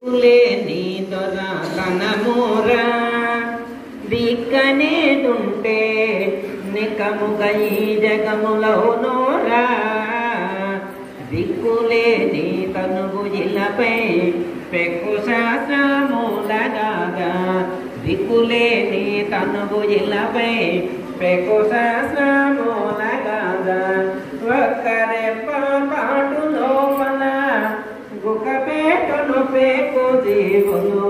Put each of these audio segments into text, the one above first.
లేని దొరతనమురా దిక్కనేదుంటే నికముగా ఈ జగములవునోరా దిక్కులేని తనువు ఇలపై పెక్కు శాస్త్రములగాగా దిక్కులేని తనువు ఇలపై పెక్కు శాస్త్రములగాగా ఒక్కరే పాటు లోపల గుకపేటను పేకు జీవులు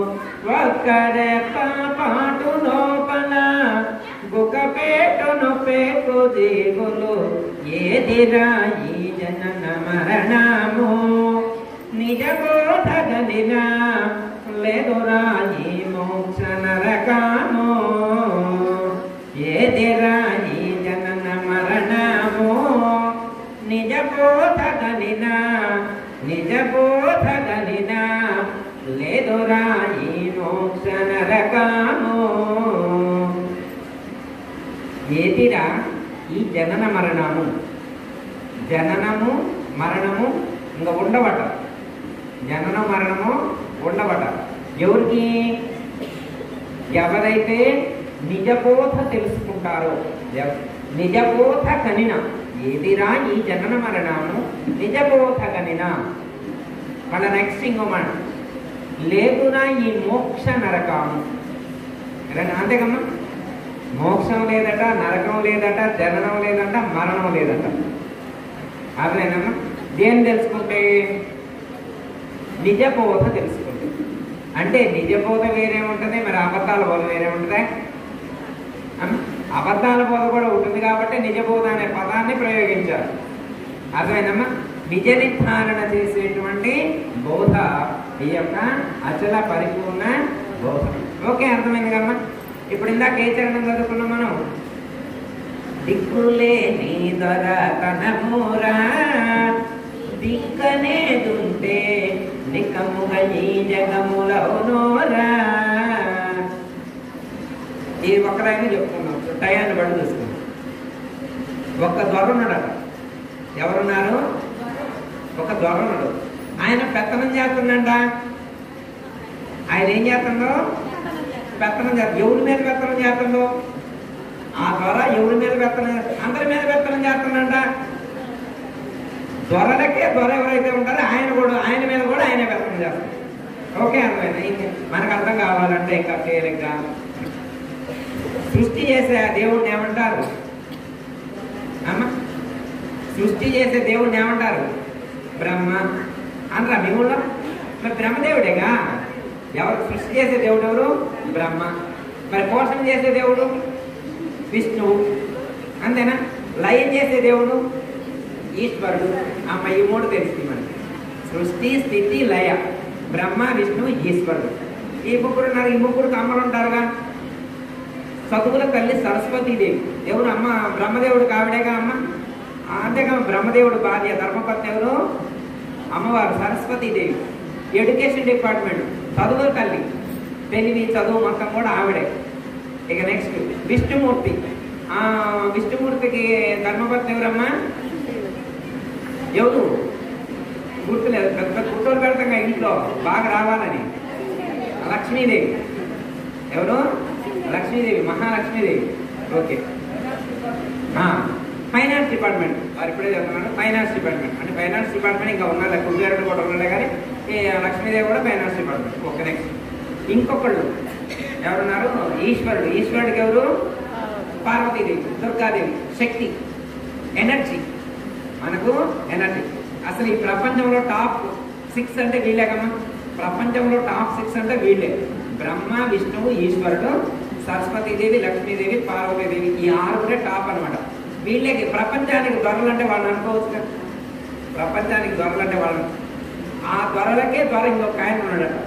ఒక్కరే పాటు లోపల గుకపేటను పేకు జీవులు ఏదిరా ఈ జనన మరణము నిజబోధగలినా లేదురా ఈ మోక్ష నరకము ఏదిరా ఈ జనన మరణము నిజబోధగలినా నిజబోధగలినా లేదురా ఈ మోక్ష నరకము ఏదిరా ఈ జనన మరణము జననము మరణము ఇంకా ఉండబట జనన మరణము ఉండబట ఎవరికి ఎవరైతే నిజబోధ తెలుసుకుంటారో నిజబోధ కనిన ఏదిరా ఈ జనన మరణము నిజబోధ కనిన మన నెక్స్ట్ ఇంకో మన లేదురా ఈ మోక్ష నరకము అంతేకమ్మా మోక్షం లేదట నరకం లేదట జననం లేదట మరణం లేదట అదేనమ్మా దేన్ని తెలుసుకుంటే నిజబోధ తెలుసుకుంటే అంటే నిజబోధ వేరే ఉంటుంది మరి అబద్ధాల బోధ వేరే ఉంటుంది అబద్ధాల బోధ కూడా ఉంటుంది కాబట్టి నిజబోధ అనే పదాన్ని ప్రయోగించారు అదేనమ్మా నిజ నిర్ధారణ చేసేటువంటి బోధ ఈ యొక్క అచల పరిపూర్ణ బోధ ఓకే అర్థమైంది కమ్మా ఇప్పుడు ఇందాక ఏ చరణం చదువుకున్నాం మనం దిక్కులేని దొరతనమురా దిక్కనేదుంటే నికముగా ఈ జగములవునోరా ఇది ఒక్కరైనా చెప్పుకున్నాం టయాన్ని బట్టి చూసుకున్నాం ఒక్క దొర ఉన్నాడట ఎవరున్నారు ఒక దొర ఉన్నాడు ఆయన పెత్తనం చేస్తుండ ఆయన ఏం చేస్తుండో పెత్తనం చేస్తా ఎవరి మీద పెత్తనం చేస్తుండో ఆ దొర ఎవరి మీద పెత్తనం అందరి మీద పెత్తనం చేస్తుందంట దొరలకే దొర ఎవరైతే ఉంటారో ఆయన మీద కూడా ఆయనే పెత్తనం చేస్తారు ఓకే అర్థమైంది మనకు అర్థం కావాలంటే ఇంకా తేలిగ్గా సృష్టి చేసే ఆ దేవుడిని ఏమంటారు అమ్మ సృష్టి చేసే దేవుడిని ఏమంటారు బ్రహ్మ అనరా మీ ఊళ్ళో మరి బ్రహ్మదేవుడేగా ఎవరు సృష్టి చేసే దేవుడు ఎవరు బ్రహ్మ మరి పోషణ చేసే దేవుడు విష్ణువు అంతేనా లయం చేసే దేవుడు ఈశ్వరుడు అమ్మ ఈ మూడు తెలిసింది మనకి సృష్టి స్థితి లయ బ్రహ్మ విష్ణువు ఈశ్వరుడు ఈ ముగ్గురు ఉన్నారు ఈ ముగ్గురు అమ్మలు ఉంటారుగా చదువుల తల్లి సరస్వతీదేవి ఎవరు అమ్మ బ్రహ్మదేవుడు కావిడేగా అమ్మ అంతేగా బ్రహ్మదేవుడు భార్య ధర్మపత్ని ఎవరు అమ్మవారు సరస్వతీదేవి ఎడ్యుకేషన్ డిపార్ట్మెంట్ చదువుల తల్లి తెలివి చదువు మొత్తం కూడా ఆవిడే ఇక నెక్స్ట్ విష్ణుమూర్తి విష్ణుమూర్తికి ధర్మపత్ని ఎవరమ్మా ఎవరు గుర్తులేదు పెద్ద గుర్తులు పెడతాం ఇంట్లో బాగా రావాలని లక్ష్మీదేవి ఎవరు Lakshmidevi Mahalakshmidevi okay finance department వారు ఇప్పుడే చెప్తున్నాను ఫైనాన్స్ డిపార్ట్మెంట్ అంటే ఫైనాన్స్ డిపార్ట్మెంట్ ఇంకా ఉన్నారు కుబేరుడు కూడా ఉన్నాడే కానీ లక్ష్మీదేవి కూడా ఫైనాన్స్ డిపార్ట్మెంట్ ఓకే నెక్స్ట్ ఇంకొకళ్ళు ఎవరున్నారు ఈశ్వరుడికి ఎవరు పార్వతీదేవి దుర్గాదేవి శక్తి ఎనర్జీ మనకు ఎనర్జీ అసలు ఈ ప్రపంచంలో టాప్ 6 అంటే వీళ్ళేకమ్మా ప్రపంచంలో టాప్ 6 అంటే వీళ్ళే బ్రహ్మ విష్ణువు ఈశ్వరుడు సరస్వతీదేవి లక్ష్మీదేవి పార్వతీదేవి ఈ 6 టాప్ అనమాట వీళ్ళకి ప్రపంచానికి దొరలంటే వాళ్ళు అనుకోవచ్చు కదా ప్రపంచానికి దొరలంటే వాళ్ళు ఆ దొరలకే దొర ఇంకొక ఆయన ఉన్నాడట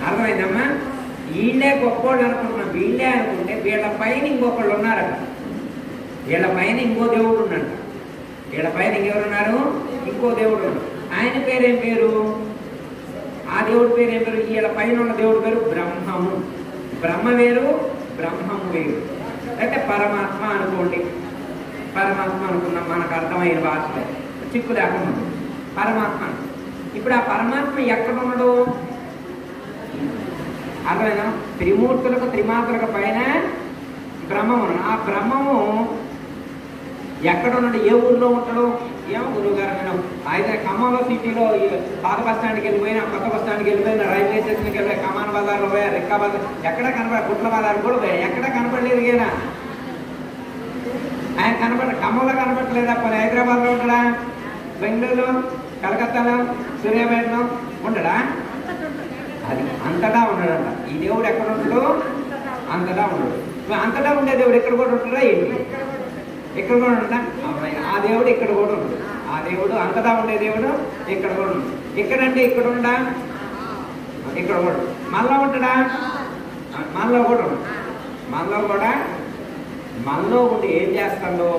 అర్థమైందమ్మా వీళ్ళే గొప్పోళ్ళు అనుకుంటున్నాం వీళ్ళే అనుకుంటే వీళ్ళ పైన ఇంకొకళ్ళు ఉన్నారట వీళ్ళ పైన ఇంకో దేవుడు ఉన్నాడు వీళ్ళ పైన ఇంకెవరున్నారు ఇంకో దేవుడు ఉన్నాడు ఆయన పేరేం పేరు ఆ దేవుడి పేరు ఏం పేరు వీళ్ళ పైన ఉన్న దేవుడి పేరు బ్రహ్మము బ్రహ్మ వేరు బ్రహ్మము వేరు అంటే పరమాత్మ అనుకోండి పరమాత్మ అనుకున్నాం మనకు అర్థమైన భాషలో చిక్కు లేకుండా పరమాత్మ ఇప్పుడు ఆ పరమాత్మ ఎక్కడ ఉన్నాడు? అర్థమైనా? త్రిమూర్తులకు త్రిమాత్రకు పైన బ్రహ్మము. ఆ బ్రహ్మము ఎక్కడ ఉన్నాడు? ఏ ఊర్లో ఉంటాడు? ఏమో గురువు గారు, నేను అయితే ఖమ్మంలో సిటీలో పాత బస్ స్టాండ్కి వెళ్ళిపోయినా, కొత్త బస్ స్టాండ్కి వెళ్ళిపోయినా, రైల్వే స్టేషన్కి వెళ్ళిపోయి, కమాన్ బజార్లో పోయా, రెక్కా బజార్, ఎక్కడ కనపడ, గుట్ల బజార్ కూడా పోయా, ఎక్కడ కనపడలేదు ఈయన. ఆయన ఖమ్మంలో కనపడలేదా? పోనీ హైదరాబాద్లో ఉంటాడా? బెంగళూరులో, కలకత్తాలో, సూర్యాపేటలో ఉంటాడా? అది అంతటా ఉన్నాడంట. ఈ దేవుడు ఎక్కడ ఉంటాడు? అంతటా ఉండడు. అంతటా ఉండే దేవుడు ఎక్కడ కూడా ఉంటాడా ఏంటి? ఇక్కడ కూడా ఉంటా. ఆ దేవుడు ఇక్కడ కూడా ఉంటాడు. ఆ దేవుడు అంతటా ఉండే దేవుడు ఇక్కడ కూడా ఉంటాడు. ఇక్కడంటే ఇక్కడ ఉంటా, ఇక్కడ కూడా మనలో ఉంటాడా? మనలో కూడా ఉంటాడు. మనలో ఉండి ఏం చేస్తాడో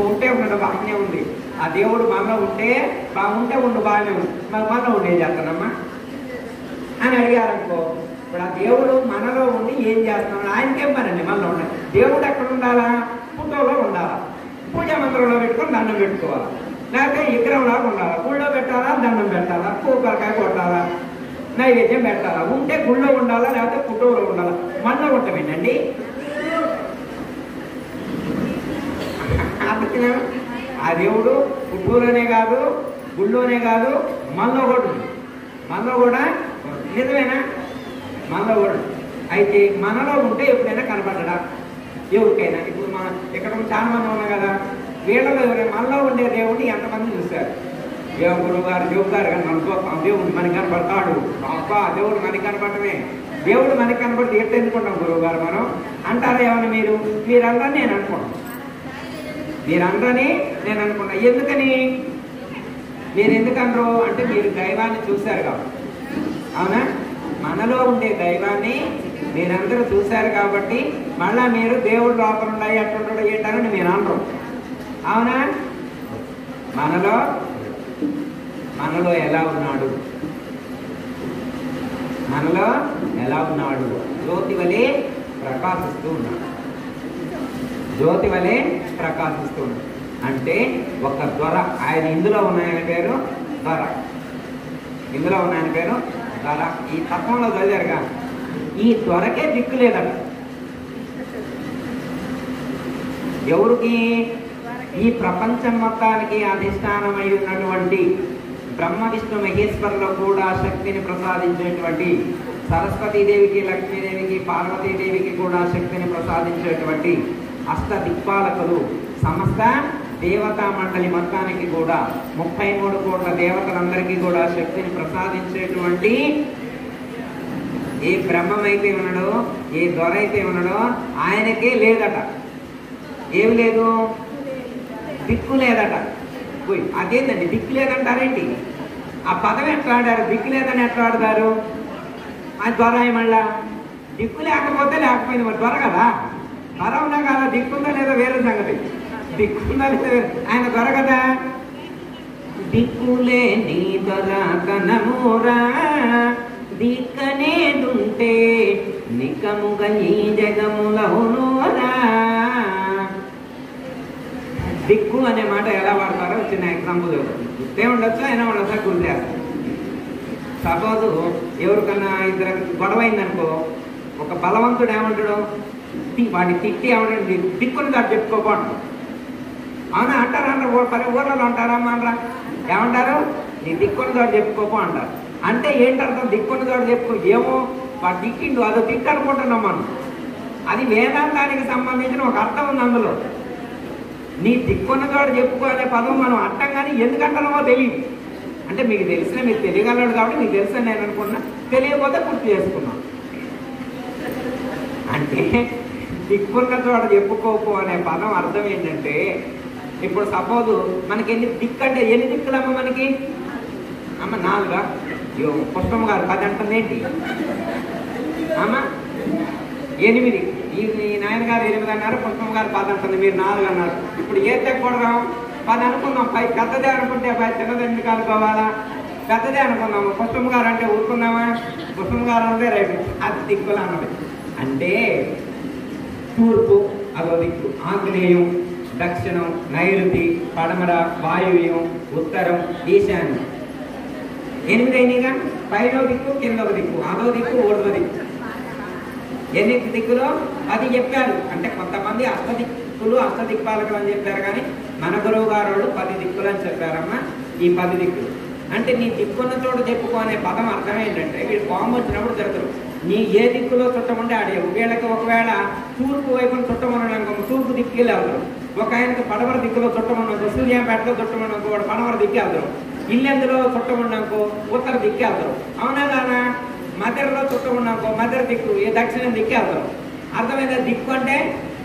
ఉంటే ఉన్నాడు, బాగానే ఉంది. ఆ దేవుడు మనలో ఉంటే బాగుంటే ఉండు, బాగానే ఉంది. మరి మనలో ఉండి ఏం చేస్తానమ్మా అని అడిగారనుకో, ఇప్పుడు ఆ దేవుడు మనలో ఉండి ఏం చేస్తున్నాడు? ఆయనకేం పనండి మనలో ఉండాలి. దేవుడు ఎక్కడ ఉండాలా? ఫోటోలో ఉండాలా, పూజా మందిరంలో పెట్టుకొని దండం పెట్టుకోవాలా, లేకపోతే విగ్రహంలాగా ఉండాలా, గుళ్ళో పెట్టాలా, దండం పెట్టాలా, కూపరకాయ కొట్టాలా, నైవేద్యం పెట్టాలా. ఉంటే గుళ్ళో ఉండాలా, లేకపోతే ఫోటోలో ఉండాలా. మనలో ఉంటామేంటండి? అందుకనే ఆ దేవుడు ఫోటోలోనే కాదు, గుళ్ళోనే కాదు, మనలో కూడా ఉంది. మనలో కూడా నిజమేనా? మనలో కూడా. అయితే మనలో ఉంటే ఎప్పుడైనా కనపడ్డా ఎవరికైనా? ఇప్పుడు మన ఇక్కడ చాలా మంది ఉన్నాం కదా, వీళ్ళలో ఎవరైనా మనలో ఉండే దేవుడిని ఎంతమంది చూశారు? ఏ గురువు గారు, దేవుడు గారు కానీ అనుకో, దేవుడు మనకి కనపడతాడు. అబ్బా, దేవుడు మనకి కనపడమే. దేవుడు మనకి కనపడితే ఎట్లా ఎందుకుంటాం గురువు గారు మనం అంటారా? ఏమని మీరందరూ నేను అనుకుంటాను, మీరందరని నేను అనుకున్నా. ఎందుకని మీరు ఎందుకనరు అంటే మీరు దైవాన్ని చూశారు కాబట్టి. అవునా? మనలో ఉండే దైవాన్ని మీరందరూ చూశారు కాబట్టి మళ్ళా మీరు దేవుడు లోపల ఉన్నాయి అట్లుంటాడు ఏంటని మీరు అనరు. అవునా? మనలో ఎలా ఉన్నాడు? మనలో ఎలా ఉన్నాడు? జ్యోతి వలె ప్రకాశిస్తూ ఉన్నాడు. జ్యోతి వలె ప్రకాశిస్తూ ఉన్నాడు అంటే ఒక త్వర. ఆయన ఇందులో ఉన్నాయని పేరు త్వర. ఇందులో ఉన్నాయని పేరు త్వర. ఈ తత్వంలో చదివారుగా, ఈ త్వరకే దిక్కు లేదట. ఎవరికి? ఈ ప్రపంచం మొత్తానికి అధిష్టానమై ఉన్నటువంటి బ్రహ్మ విష్ణు మహేశ్వరులో కూడా శక్తిని ప్రసాదించేటువంటి సరస్వతీదేవికి, లక్ష్మీదేవికి, పార్వతీదేవికి కూడా శక్తిని ప్రసాదించేటువంటి అష్ట దిక్పాలకులు, సమస్త దేవతా మండలి మొత్తానికి కూడా 33 కోట్ల దేవతలందరికీ కూడా శక్తిని ప్రసాదించేటువంటి ఏ బ్రహ్మమైతే ఉన్నాడో, ఏ దొర అయితే ఉన్నాడో ఆయనకే లేదట. ఏమి లేదు? దిక్కు లేదట. అదేంటండి దిక్కు లేదంటారేంటి? ఆ పదం ఎట్లా ఆడారు? దిక్కు లేదని ఎట్లా ఆడతారు? అది దొర మళ్ళా దిక్కు లేకపోతే లేకపోయింది. మరి దొర కదా, దొర ఉన్నా కదా, దిక్కుందా లేదా వేరే సంగతి. దిక్కుందా లేదా ఆయన దొర కదా. దిక్కులే నీ దొర కనమూరా, దిక్కనేదుంటే నికముగా ఈ జగములవునోరా. దిక్కు అనే మాట ఎలా వాడతారో చిన్న ఎగ్జాంపుల్ గుర్తే ఉండొచ్చు, అయినా ఉండొచ్చా గుర్తు చేస్తారు. సపోజ్ ఎవరికన్నా ఇద్దరు గొడవ అయిందనుకో, ఒక బలవంతుడు ఏమంటాడు? వాడిని తిట్టి ఏమంటాడు? దిక్కుని దాటి చెప్పుకోకూడదు. అవునా? అంటారా? ఊర్లలో అంటారమ్మా అనరా? ఏమంటారు? నీ దిక్కుని దాటి చెప్పుకోపో అంటారు. అంటే ఏంటర్థం? దిక్కుని దాటి చెప్పుకో. ఏమో వాడు దిక్కిండు, అదో దిక్కు అనుకుంటున్నాం మనం. అది వేదాంతానికి సంబంధించిన ఒక అర్థం ఉంది అందులో. నీ దిక్కున్నదోడు చెప్పుకో అనే పదం మనం అంటాం, కానీ ఎందుకంటున్నామో తెలియదు. అంటే మీకు తెలిసిన, మీరు తెలియగలడు కాబట్టి మీకు తెలుసు నేను అనుకున్నా, తెలియకపోతే గుర్తు చేసుకున్నాం. అంటే దిక్కున్నదోడు చెప్పుకోపో అనే పదం అర్థం ఏంటంటే, ఇప్పుడు సపోజ్ మనకి దిక్కు అంటే ఎన్ని దిక్కులమ్మ మనకి? అమ్మ 4. పుష్పమ్మ గారు 10 అంటుంది ఏంటి అమ్మ? 8. ఈ నాయన గారు 8 అన్నారు, పుష్పమ్మ గారు 10 అంటుంది, మీరు 4 అన్నారు. ఇప్పుడు ఏ తెక్కూడదాం? 10 అనుకుందాం. పై పెద్దదే అనుకుంటే పై చిన్నది ఎందుకు అనుకోవాలా? పెద్దదే అనుకుందాము. పుష్పమ్మ గారు అంటే ఊరుకుందామా? పుష్పమ్మ గారు అంటే రైట్, అది దిక్కులు అన్నది. అంటే తూర్పు అదో దిక్కు, ఆంగ్లేయం, దక్షిణం, నైరుతి, పడమర, వాయువ్యం, ఉత్తరం, ఈశాన్యం. 8 అయినాయిగా. పైన దిక్కు, కింద ఒక దిక్కు, అదో దిక్కు, ఓడో దిక్కు. ఎన్ని దిక్కులో అది చెప్పారు. అంటే కొంతమంది అష్టదిక్కులు అష్టదిక్పాలకులు అని చెప్పారు, కానీ మన గురువు గారు వాళ్ళు 10 దిక్కులు అని చెప్పారమ్మా. ఈ 10 దిక్కులు అంటే నీ దిక్కున్న చోట చెప్పుకోనే పదం అర్థం ఏంటంటే, వీడు పాము వచ్చినప్పుడు జరుగుతారు. నీ ఏ దిక్కులో చుట్టమంటే ఆడే. వీళ్ళకి ఒకవేళ తూర్పు వైపున చుట్టమనుకో తూర్పు దిక్కు వెళ్తారు. ఒక ఆయనకు పడమర దిక్కులో చుట్టమనుకో, సూర్యాపేటలో చుట్టమనుకో వాడు పడమర దిక్కు వెళ్తారు. ఇల్లెందులో చుట్టమన్నాకో ఉత్తర దిక్కు వెళ్తారు. అవునా కాదా? మదర్లో చుట్టమన్నాకో మదర్ దిక్కు, ఏ దక్షిణం దిక్కు వెళ్తారు. అర్థమైందా? దిక్కు అంటే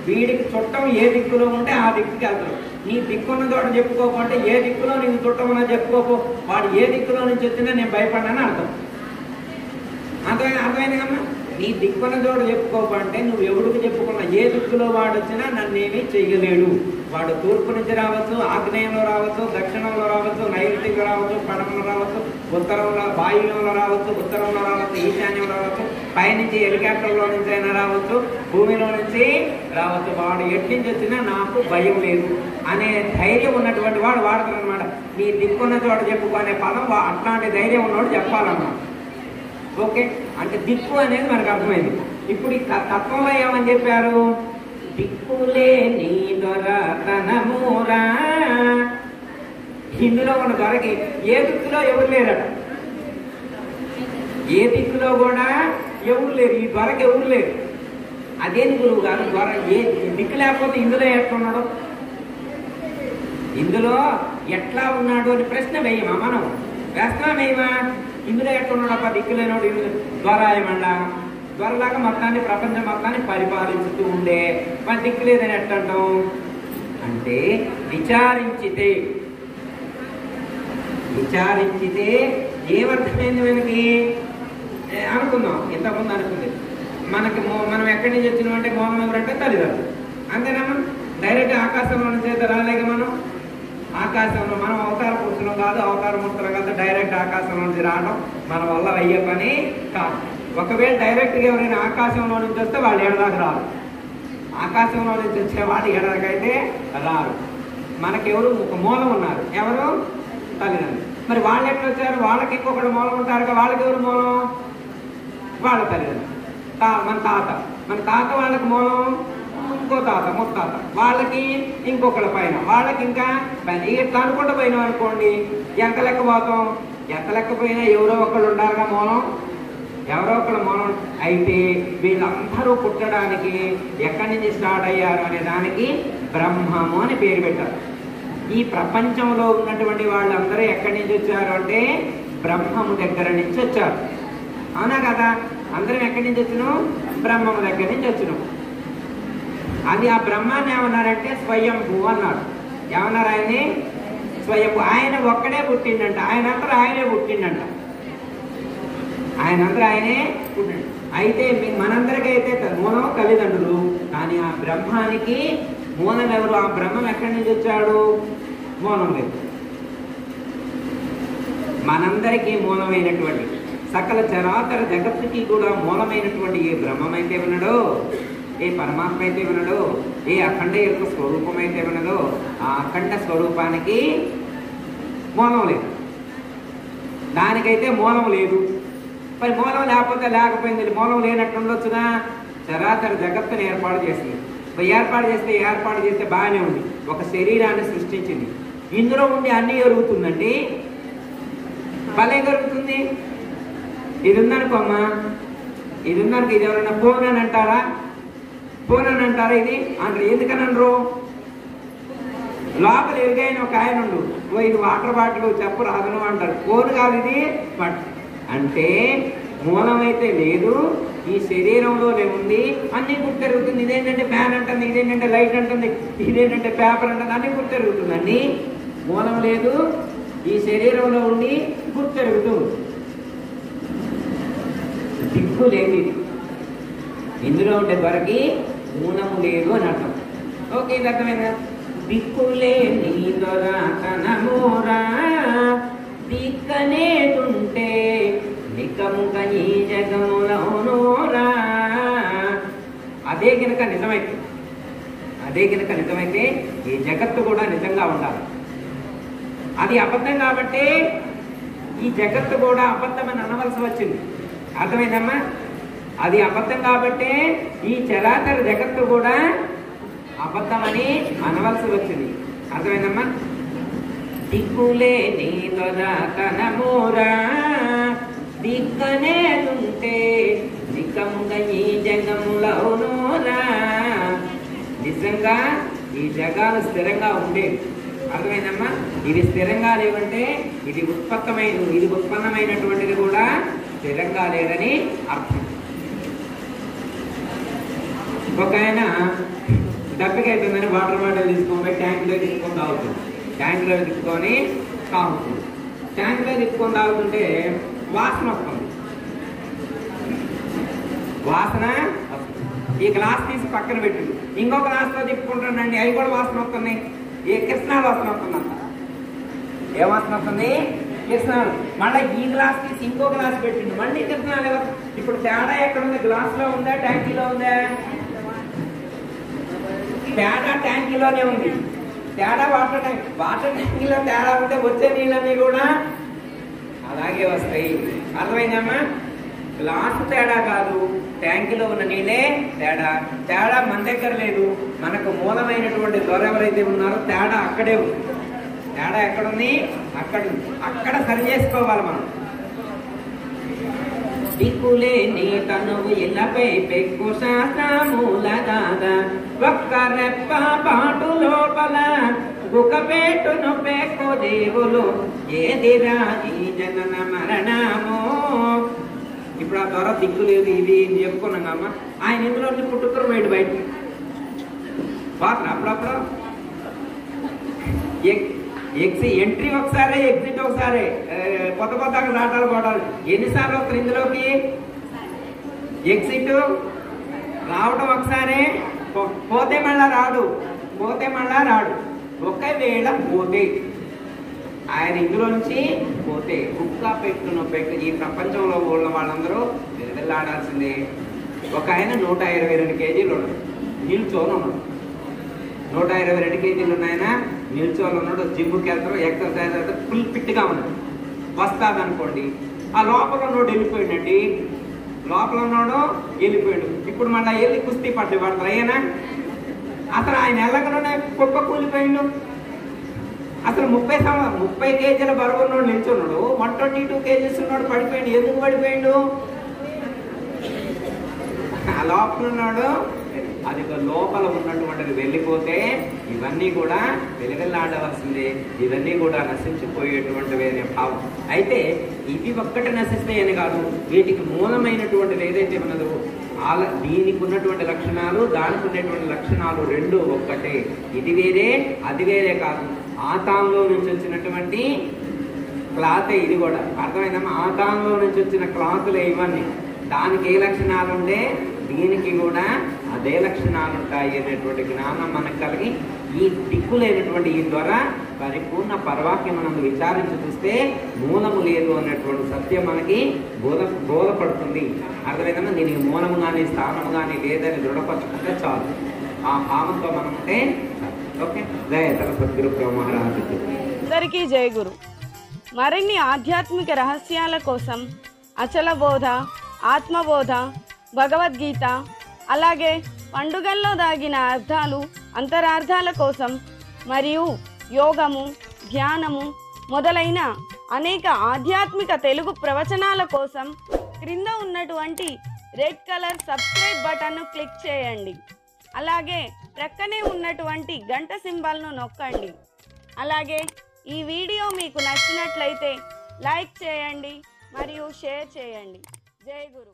వీడికి చుట్టం ఏ దిక్కులో ఉంటే ఆ దిక్కుకి వెళ్తారు. నీ దిక్కున్న చోట చెప్పుకోకుంటే ఏ దిక్కులో నీకు చుట్టమన్నా చెప్పుకోకు, వాడు ఏ దిక్కులో నుంచి వచ్చినా నేను భయపడ్డానని అర్థం. అర్థమైంది కమ్మా? నీ దిక్కున్న చోట చెప్పుకోకంటే నువ్వు ఎవరికి చెప్పుకున్నా ఏ దిక్కులో వాడు వచ్చినా నన్నేమీ చెయ్యలేడు. వాడు తూర్పు నుంచి రావచ్చు, ఆగ్నేయంలో రావచ్చు, దక్షిణంలో రావచ్చు, నైరుతిలో రావచ్చు, పడమలో రావచ్చు, ఉత్తరంలో వాయువ్యంలో రావచ్చు, ఉత్తరంలో రావచ్చు, ఈశాన్యంలో రావచ్చు, పైనుంచి హెలికాప్టర్లో నుంచి అయినా రావచ్చు, భూమిలో నుంచి రావచ్చు. వాడు ఎట్నుంచి వచ్చినా నాకు భయం లేదు అనే ధైర్యం ఉన్నటువంటి వాడు వాడతారు అనమాట. నీ దిక్కున్న చోట చెప్పుకునే పదం అట్లాంటి ధైర్యం ఉన్నవాడు చెప్పాలన్నమాట. ఓకే, అంటే దిక్కు అనేది మనకు అర్థమైంది. ఇప్పుడు ఈ తత్వంలో ఏమని చెప్పారు? దిక్కులే నీ దొరతనమూరా. ఇందులో ఉన్న దొరకి ఏ దిక్కులో ఎవరు లేరట. ఏ దిక్కులో కూడా ఎవరు లేరు. ఈ దొరకి ఎవరు లేరు. అదేని గురువు గారు దొర ఏ దిక్కు లేకపోతే ఇందులో ఎట్లున్నాడు, ఇందులో ఎట్లా ఉన్నాడు అని ప్రశ్న వేయమా? మనం వేస్తామా వేయమా? ఇందులో ఎట్లున్నాడు అప్ప దిక్కులేనోడు ఇందులో ద్వారాయమండా ద్వారలాగా మొత్తాన్ని ప్రపంచం మొత్తాన్ని పరిపాలించుతూ ఉండే మన దిక్కు లేదని ఎట్లంటాం అంటే విచారించితే ఏమర్థమైంది మనకి అనుకుందాం. ఇంతకుముందు అనుకుంది మనకి మనం ఎక్కడి నుంచి వచ్చినాం అంటే మోహం ఎవరంటే తల్లిదండ్రులు. అంతేనమ్మా? డైరెక్ట్ ఆకాశంలో నుంచి అయితే రాలేక మనం ఆకాశంలో మనం అవతార పురుషులు కాదు, అవతార మూర్తులు కాదు. డైరెక్ట్ ఆకాశంలో నుంచి రావడం మన వల్ల అయ్యే పని కాదు. ఒకవేళ డైరెక్ట్గా ఎవరైనా ఆకాశంలో నుంచి వస్తే వాళ్ళు ఏడాదికి రారు. ఆకాశంలో నుంచి వచ్చే వాళ్ళు ఏడాదికైతే రారు. మనకెవరు ఒక మూలం ఉన్నారు. ఎవరు? తల్లిదండ్రులు. మరి వాళ్ళు ఎట్లా వచ్చారు? వాళ్ళకి ఇంకొకటి మూలం ఉంటారు. వాళ్ళకి ఎవరు మూలం? వాళ్ళ తల్లిదండ్రులు. మన తాత వాళ్ళకి మూలం ఇంకో తాత, ముత్తాత. వాళ్ళకి ఇంకొకళ్ళ పైన, వాళ్ళకి ఇంకా పైన. ఇట్లా అనుకుంటూ పోయినాం అనుకోండి, ఎంత లెక్క పోతాం? ఎంత లెక్క పోయినా ఎవరో ఒకళ్ళు ఉండాలిగా మూలం. ఎవరో ఒకళ్ళ మూలం. అయితే వీళ్ళందరూ పుట్టడానికి ఎక్కడి నుంచి స్టార్ట్ అయ్యారు అనే దానికి బ్రహ్మము అని పేరు పెట్టారు. ఈ ప్రపంచంలో ఉన్నటువంటి వాళ్ళందరూ ఎక్కడి నుంచి వచ్చారు అంటే బ్రహ్మము దగ్గర నుంచి వచ్చారు. అవునా కదా? అందరం ఎక్కడి నుంచి వచ్చినాం? బ్రహ్మము దగ్గర నుంచి వచ్చినాం. అది ఆ బ్రహ్మాన్ని ఏమన్నారంటే స్వయంభూ అన్నారు. ఏమన్నారు? ఆయన్ని స్వయంభూ. ఆయన ఒక్కడే పుట్టిండంట. ఆయనంతా ఆయనే పుట్టిండంట. ఆయనంతా ఆయనే పుట్టిండు. అయితే మనందరికైతే మూలం తల్లిదండ్రులు, కానీ ఆ బ్రహ్మానికి మూలం ఎవరు? ఆ బ్రహ్మం ఎక్కడి నుంచి వచ్చాడు? మూలం లేదు. మనందరికీ మూలమైనటువంటి సకల చరాచర జగత్తుకి కూడా మూలమైనటువంటి ఏ బ్రహ్మమైతే ఉన్నాడో, ఏ పరమాత్మ అయితే ఉన్నాడో, ఏ అఖండ యొక్క స్వరూపం అయితే ఉన్నదో, ఆ అఖండ స్వరూపానికి మూలం లేదు. దానికైతే మూలం లేదు. మరి మూలం లేకపోయింది. మూలం లేనట్టు ఉండొచ్చునా? చరాచర జగత్తుని ఏర్పాటు చేసింది. ఏర్పాటు చేస్తే బాగానే ఉంది. ఒక శరీరాన్ని సృష్టించింది. ఇందులో ఉండి అన్నీ ఎరుగుతుందండి. భలే జరుగుతుంది. ఇది ఉందనుకోమ్మా, ఇది ఉందనుకో, ఇది ఎవరన్నా ఫోన్ అని అంటారా? ఇది అంటే ఎందుకని అనరు? లోపల ఎరుగైన ఒక ఆయన ఉండు, ఇది వాటర్ బాటిల్ చెప్పు రాదును అంటారు. ఫోన్ కాదు ఇది. అంటే మూలమైతే లేదు, ఈ శరీరంలోనే ఉంది. అన్నీ గుర్తెరుగుతుంది. ఇదేంటంటే ఫ్యాన్ అంటుంది, ఇదేంటంటే లైట్ అంటుంది, ఇదేంటంటే పేపర్ అంటుంది, అన్నీ గుర్తెరుగుతుంది. అన్నీ మూలం లేదు, ఈ శరీరంలో ఉండి గుర్తెరుగుతుంది. దిక్కు లేదు. ఇది ఇందులో ఉండే వరకు మూలము లేదు అని అర్థం. ఓకే, ఇది అర్థమైందా? దిక్కులే నీ దొరతనమూరా, దిక్కనేటుంటే నికముక ఈ జగములౌనోరా. అదే గనక నిజమైతే ఈ జగత్తు కూడా నిజంగా ఉండాలి. అది అబద్ధం కాబట్టి ఈ జగత్తు కూడా అబద్ధమని అనవలసి వచ్చింది. అర్థమైందమ్మా? అది అబద్ధం కాబట్టే ఈ చరాచర జగత్తు కూడా అబద్ధమని అనవలసి వచ్చింది. అర్థమైందమ్మా? దిక్కులే నీ దొరకనమోరా దిక్కనేలుంటే దిక్కముగా ఈ జగములవునోరా. నిజంగా ఈ జగాలు స్థిరంగా ఉండేవి. అర్థమైందమ్మా? ఇవి స్థిరంగా లేవంటే ఇది ఉత్పన్నమైనటువంటిది కూడా స్థిరంగా లేదని అర్థం. ఒక ఆయన దప్పికైతుందని వాటర్ బాటిల్ తీసుకొని ట్యాంకులో తీసుకొని తాగుతుంది. ట్యాంకులో తీసుకొని తాగుతుంది. ట్యాంకులో తీసుకొని తాగుతుంటే వాసన వస్తుంది. వాసన ఈ గ్లాస్ తీసి పక్కన పెట్టింది. ఇంకో గ్లాస్తో తిప్పుకుంటానండి, అవి కూడా వాసన వస్తున్నాయి. ఏ కిరసనాలు వాసన వస్తుందంట. ఏ వాసన వస్తుంది? కిరసనాలు. మళ్ళీ ఈ గ్లాస్ తీసి ఇంకో గ్లాస్ పెట్టిండు, మళ్ళీ కిరసనాలు. ఇప్పుడు తేడా ఎక్కడ ఉంది? గ్లాస్లో ఉందా ట్యాంకీలో ఉందా? తేడా ట్యాంకీలోనే ఉంది. తేడా వాటర్ ట్యాంకీలో తేడా ఉంటే వచ్చే నీళ్ళన్నీ కూడా అలాగే వస్తాయి. అర్థమైందమ్మా? గ్లాసు తేడా కాదు, ట్యాంకీలో ఉన్న నీళ్ళే తేడా. తేడా మన దగ్గర లేదు. మనకు మూలమైనటువంటి దొర ఎవరైతే ఉన్నారో తేడా అక్కడే ఉంది. తేడా ఎక్కడుంది? అక్కడ సరి చేసుకోవాలి మనం. దిక్కులే నీ తనువు ఇళ్ళపై పెక్కు శాస్త్రమూల దాద ఒక్క రెప్ప పాటు లోపల గుకపెట్టును పెక్కు దేవులు ఏదిరా ఈ జనన మరణము. ఇప్పుడు ఆ దొర దిక్కు లేదు ఇది చెప్పుకున్నాం కమ్మా. ఆయన ఇందులో పుట్టుకుని బయట పాత్ర అప్పుడప్పుడు ఎంట్రీ ఒకసారి ఎగ్జిట్ ఒకసారి కొత్త దాటాలు పోవడాలు. ఎన్నిసార్లు వస్తారు ఇందులోకి? ఎగ్జిట్ రావడం ఒకసారి, పోతే మళ్ళా రాడు. ఒకవేళ పోతే ఆయన ఇందులో నుంచి పోతే కుక్క పెట్టును ఈ ప్రపంచంలో ఉన్న వాళ్ళందరూ వెళ్ళాడాల్సిందే. ఒక ఆయన 122 కేజీలు ఉన్నాడు, నిల్చోని ఉన్నాడు. 122 కేజీలు ఉన్నాయన నిల్చోని ఉన్నాడు. జిమ్కి వెళ్తారు, ఎక్సర్సైజ్ అయితే ఫుల్ ఫిట్గా ఉన్నాడు. వస్తాదనుకోండి, ఆ లోపల ఉన్నోడు వెళ్ళిపోయిందండి. ఇప్పుడు మళ్ళీ వెళ్ళి కుస్తీ పడతారు. అయ్యానా? అసలు ఆయన వెళ్ళకనే కుక్క కూలిపోయిండు. అసలు 30 కేజీల బరువు ఉన్నాడు నిల్చున్నాడు. 122 కేజీస్ ఉన్నాడు పడిపోయిండు. ఎందుకు పడిపోయిండు? ఆ లోపల ఉన్నాడు. అది లోపల ఉన్నటువంటిది వెళ్ళిపోతే ఇవన్నీ కూడా వెలువెల్లాడవలసిందే. ఇవన్నీ కూడా నశించిపోయేటువంటివి అనే భావం. అయితే ఇవి ఒక్కటి నశిస్తాయని కాదు, వీటికి మూలమైనటువంటిది ఏదైతే ఉన్నదో దీనికి ఉన్నటువంటి లక్షణాలు దానికి ఉన్నటువంటి లక్షణాలు రెండు ఒక్కటే. ఇది వేరే అది వేరే కాదు. ఆతాంలో నుంచి వచ్చినటువంటి క్లాతే ఇది కూడా. అర్థమైందమ్మా? ఆతాంలో నుంచి వచ్చిన క్లాతులే ఇవన్నీ. దానికి ఏ లక్షణాలు ఉంటే దీనికి కూడా అదే లక్షణాలు ఉంటాయి అనేటువంటి జ్ఞానం మనకు కలిగి ఈ దిక్కులైనటువంటి ఈ ద్వారా పరిపూర్ణ పరవాక్యం మనం విచారించి చూస్తే మూలము లేదు అన్నటువంటి సత్యం మనకి బోధపడుతుంది. అర్థమైందమ్మా? దీనికి మూలము కానీ స్థానము కానీ లేదని దృఢపరచుకుంటే చాలు. ఆ భావంతో మనం ఉంటే ఓకే. జయ సరస్వతి గురు మహారాజు. అందరికీ జయ గురు. మరిన్ని ఆధ్యాత్మిక రహస్యాల కోసం అచల బోధ, ఆత్మబోధ, భగవద్గీత, అలాగే పండుగల్లో దాగిన అర్థాలు, అంతరార్థాల కోసం మరియు యోగము, ధ్యానము మొదలైన అనేక ఆధ్యాత్మిక తెలుగు ప్రవచనాల కోసం క్రింద ఉన్నటువంటి రెడ్ కలర్ సబ్స్క్రైబ్ బటన్ను క్లిక్ చేయండి. అలాగే ప్రక్కనే ఉన్నటువంటి గంట సింబల్ను నొక్కండి. అలాగే ఈ వీడియో మీకు నచ్చినట్లయితే లైక్ చేయండి మరియు షేర్ చేయండి. జై గురు.